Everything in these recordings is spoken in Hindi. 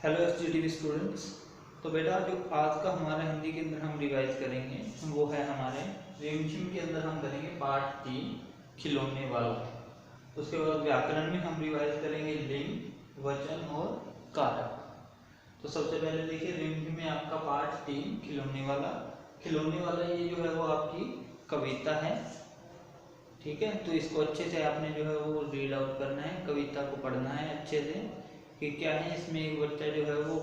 Hello एसजीटीवी students. तो बेटा जो आज का हमारा हिंदी के अंदर हम रिवाइज करेंगे वो है हमारे रिमझिम के अंदर हम करेंगे पार्ट 3 खिलौने वाला। उसके बाद व्याकरण में हम रिवाइज करेंगे लिंग, वचन और कारक। तो सबसे पहले देखिए रिमझिम में आपका पार्ट 3 खिलौने वाला। खिलौने वाला ये जो है वो आपकी कविता है, ठीक है। तो इसको अच्छे से आपने जो है वो रीड आउट करना है, कविता को पढ़ना है अच्छे से कि क्या है। इसमें एक बच्चा जो है वो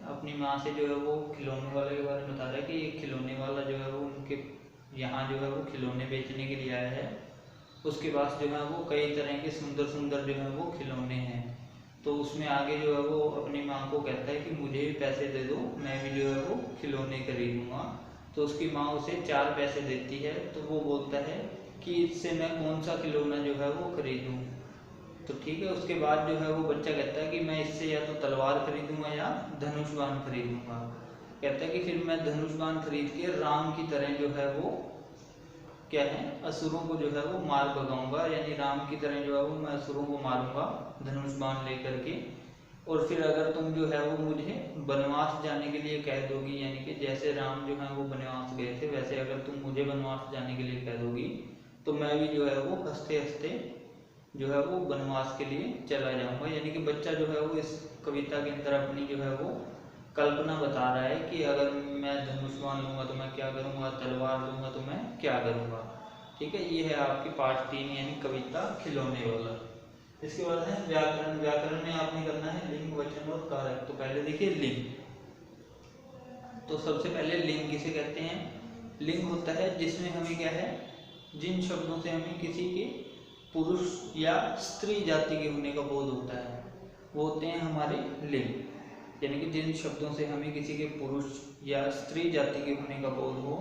अपनी माँ से जो है वो खिलौने वाले के बारे में बता रहा है कि एक खिलौने वाला जो है वो उनके यहाँ जो है वो खिलौने बेचने के लिए आया है। उसके पास जो है वो कई तरह के सुंदर सुंदर जो है वो खिलौने हैं। तो उसमें आगे जो है वो अपनी माँ को कहता है कि मुझे भी पैसे दे दो, मैं भी जो है वो खिलौने खरीदूँगा। तो उसकी माँ उसे 4 पैसे देती है। तो वो बोलता है कि इससे मैं कौन सा खिलौना जो है वो खरीदूँ। तो ठीक है, उसके बाद जो है वो बच्चा कहता है कि मैं इससे या तो तलवार खरीदूंगा या धनुष बाण खरीदूंगा। कहता है कि फिर मैं धनुष बाण खरीद के राम की तरह जो है वो क्या है असुरों को जो है वो मार भगाऊंगा, यानी राम की तरह जो है वो मैं असुरों को मारूंगा धनुष बाण लेकर के। और फिर अगर तुम जो है वो मुझे वनवास जाने के लिए कह दोगी, यानी कि जैसे राम जो है वो वनवास गए थे वैसे अगर तुम मुझे वनवास जाने के लिए कह दोगी तो मैं भी जो है वो हंसते हंसते जो है वो वनवास के लिए चला जाऊंगा। यानी कि बच्चा जो है वो इस कविता के अंदर अपनी जो है वो कल्पना बता रहा है कि अगर मैं धनुष बाण लूँगा तो मैं क्या करूँगा, तलवार लूँगा तो मैं क्या करूँगा। ठीक है, ये है आपकी पार्ट 3 यानी कविता खिलौने वाला। इसके बाद है व्याकरण। व्याकरण में आपने करना है लिंग, वचन और कारक। तो पहले देखिए लिंग। तो सबसे पहले लिंग किसे कहते हैं? लिंग होता है जिसमें हमें क्या है, जिन शब्दों से हमें किसी के पुरुष या स्त्री जाति के होने का बोध होता है वो होते हैं हमारे लिंग। यानी कि जिन शब्दों से हमें किसी के पुरुष या स्त्री जाति के होने का बोध हो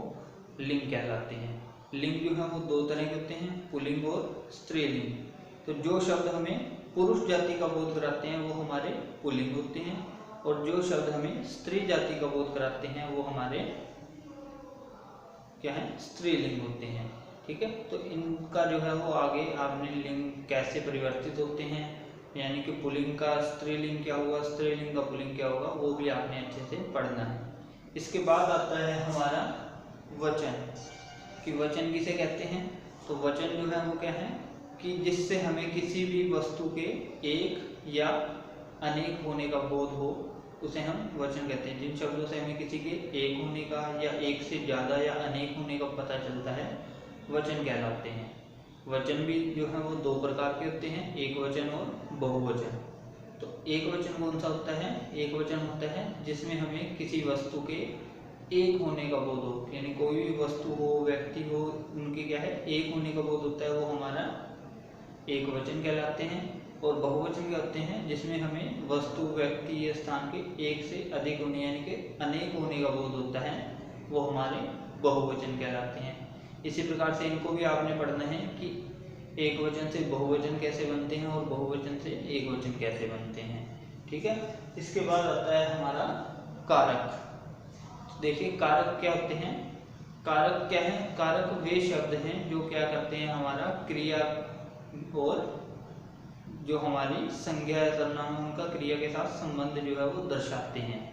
लिंग कहलाते हैं। लिंग जो है वो 2 तरह के होते हैं, पुल्लिंग और स्त्रीलिंग। तो जो शब्द हमें पुरुष जाति का बोध कराते हैं वो हमारे पुल्लिंग होते हैं, और जो शब्द हमें स्त्री जाति का बोध कराते हैं वो हमारे क्या है, स्त्रीलिंग होते हैं। ठीक है, तो इनका जो है वो आगे आपने लिंग कैसे परिवर्तित होते हैं, यानी कि पुल्लिंग का स्त्रीलिंग क्या होगा, स्त्रीलिंग का पुल्लिंग क्या होगा, वो भी आपने अच्छे से पढ़ना है। इसके बाद आता है हमारा वचन, कि वचन किसे कहते हैं। तो वचन जो है वो क्या है कि जिससे हमें किसी भी वस्तु के एक या अनेक होने का बोध हो उसे हम वचन कहते हैं। जिन शब्दों से हमें किसी के एक होने का या एक से ज़्यादा या अनेक होने का पता चलता है वचन कहलाते हैं। वचन भी जो है वो 2 प्रकार के होते हैं, एक वचन और बहुवचन। तो एक वचन कौन सा होता है? एक वचन होता है जिसमें हमें किसी वस्तु के एक होने का बोध हो, यानी कोई भी वस्तु हो, व्यक्ति हो, उनके क्या है एक होने का बोध होता है, वो हमारा एक वचन कहलाते हैं। और बहुवचन क्या होते हैं जिसमें हमें वस्तु, व्यक्ति या स्थान के एक से अधिक होने यानी कि अनेक होने का बोध होता है, वो हमारे बहुवचन कहलाते हैं। इसी प्रकार से इनको भी आपने पढ़ना है कि एक वचन से बहुवचन कैसे बनते हैं और बहुवचन से एक वचन कैसे बनते हैं। ठीक है, इसके बाद आता है हमारा कारक। देखिए कारक क्या होते हैं। कारक क्या है? कारक वे शब्द हैं जो क्या करते हैं, हमारा क्रिया और जो हमारी संज्ञा या सर्वनाम उनका क्रिया के साथ संबंध जो है वो दर्शाते हैं।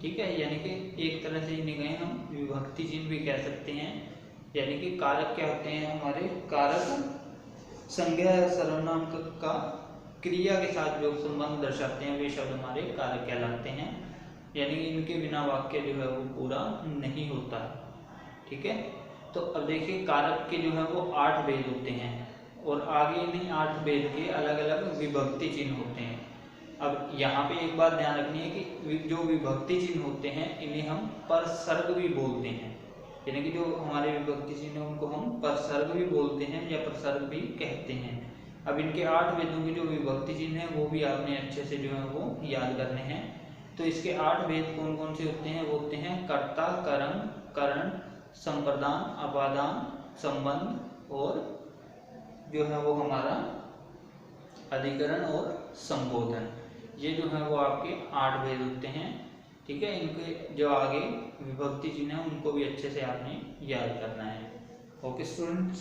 ठीक है, यानी कि एक तरह से इन्हें हम विभक्ति चिन्ह भी कह सकते हैं। यानी कि कारक क्या होते हैं हमारे, कारक संज्ञा या सर्वनाम का क्रिया के साथ जो संबंध दर्शाते हैं वे शब्द हमारे कारक कहलाते हैं। यानी कि इनके बिना वाक्य जो है वो पूरा नहीं होता। ठीक है, तो अब देखिए कारक के जो है वो 8 भेद होते हैं और आगे इन्हीं 8 भेद के अलग अलग विभक्ति चिन्ह होते हैं। अब यहाँ पे एक बात ध्यान रखनी है कि जो विभक्ति चिन्ह होते हैं इन्हें हम परसर्ग भी बोलते हैं। यानी कि जो हमारे विभक्ति चिन्ह है उनको हम परसर्ग भी बोलते हैं या प्रसर्ग भी कहते हैं। अब इनके 8 भेदों के जो विभक्ति चिन्ह है वो भी आपने अच्छे से जो है वो याद करने हैं। तो इसके 8 भेद कौन कौन से होते हैं? वो होते हैं कर्ता, कर्म, करण, संप्रदान, अपादान, संबंध और जो है वो हमारा अधिकरण और संबोधन। ये जो है वो आपके 8 भेद होते हैं। ठीक है, इनके जो आगे विभक्ति चिन्ह है उनको भी अच्छे से आपने याद करना है। Okay students.